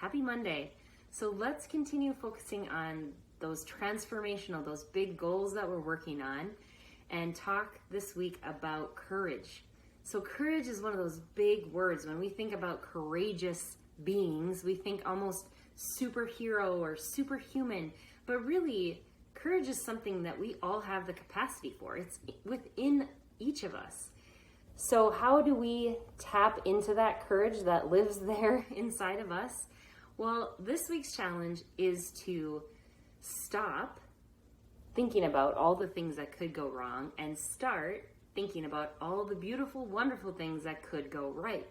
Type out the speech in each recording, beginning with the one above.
Happy Monday. So let's continue focusing on those transformational, those big goals that we're working on, and talk this week about courage. So courage is one of those big words. When we think about courageous beings, we think almost superhero or superhuman, but really courage is something that we all have the capacity for. It's within each of us. So how do we tap into that courage that lives there inside of us? Well, this week's challenge is to stop thinking about all the things that could go wrong and start thinking about all the beautiful, wonderful things that could go right.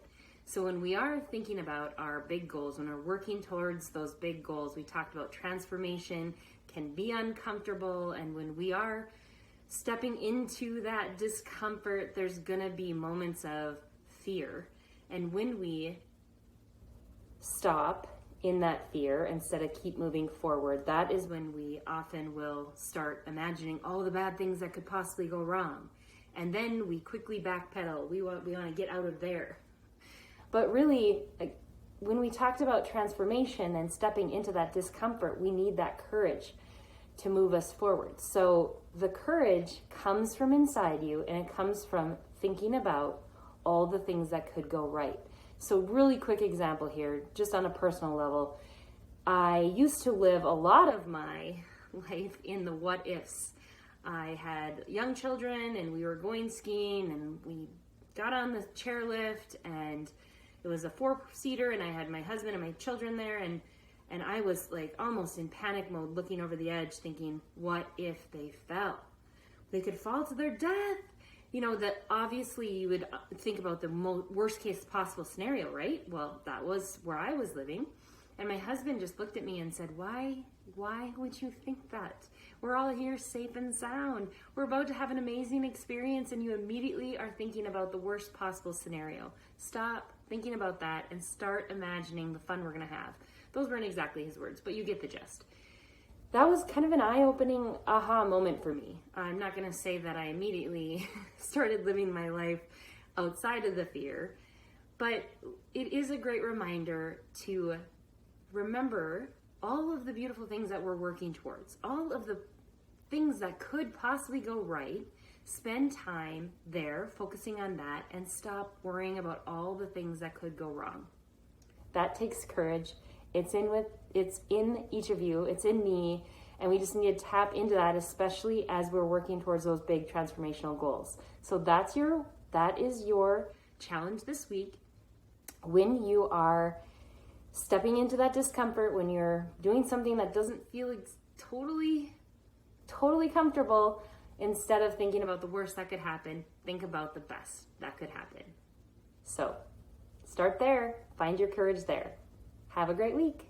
So when we are thinking about our big goals, when we're working towards those big goals, we talked about transformation can be uncomfortable, and when we are stepping into that discomfort, there's gonna be moments of fear. And when we stop in that fear instead of keep moving forward, that is when we often will start imagining all the bad things that could possibly go wrong. And then we quickly backpedal. We want to get out of there. But really, when we talked about transformation and stepping into that discomfort, we need that courage to move us forward. So the courage comes from inside you, and it comes from thinking about all the things that could go right. So really quick example here, just on a personal level. I used to live a lot of my life in the what ifs. I had young children and we were going skiing and we got on the chairlift and it was a 4-seater and I had my husband and my children there and I was like almost in panic mode looking over the edge thinking, what if they fell? They could fall to their death. You know, that obviously you would think about the worst case possible scenario, right? Well, that was where I was living. And my husband just looked at me and said, why would you think that? We're all here safe and sound. We're about to have an amazing experience and you immediately are thinking about the worst possible scenario. Stop thinking about that and start imagining the fun we're gonna have. Those weren't exactly his words, but you get the gist. That was kind of an eye-opening aha moment for me. I'm not gonna say that I immediately started living my life outside of the fear, but it is a great reminder to remember all of the beautiful things that we're working towards, all of the things that could possibly go right. Spend time there focusing on that and stop worrying about all the things that could go wrong. That takes courage. It's in each of you, it's in me, and we just need to tap into that, especially as we're working towards those big transformational goals. So that is your challenge this week. When you are stepping into that discomfort, when you're doing something that doesn't feel totally comfortable, instead of thinking about the worst that could happen, think about the best that could happen. So start there, find your courage there. Have a great week.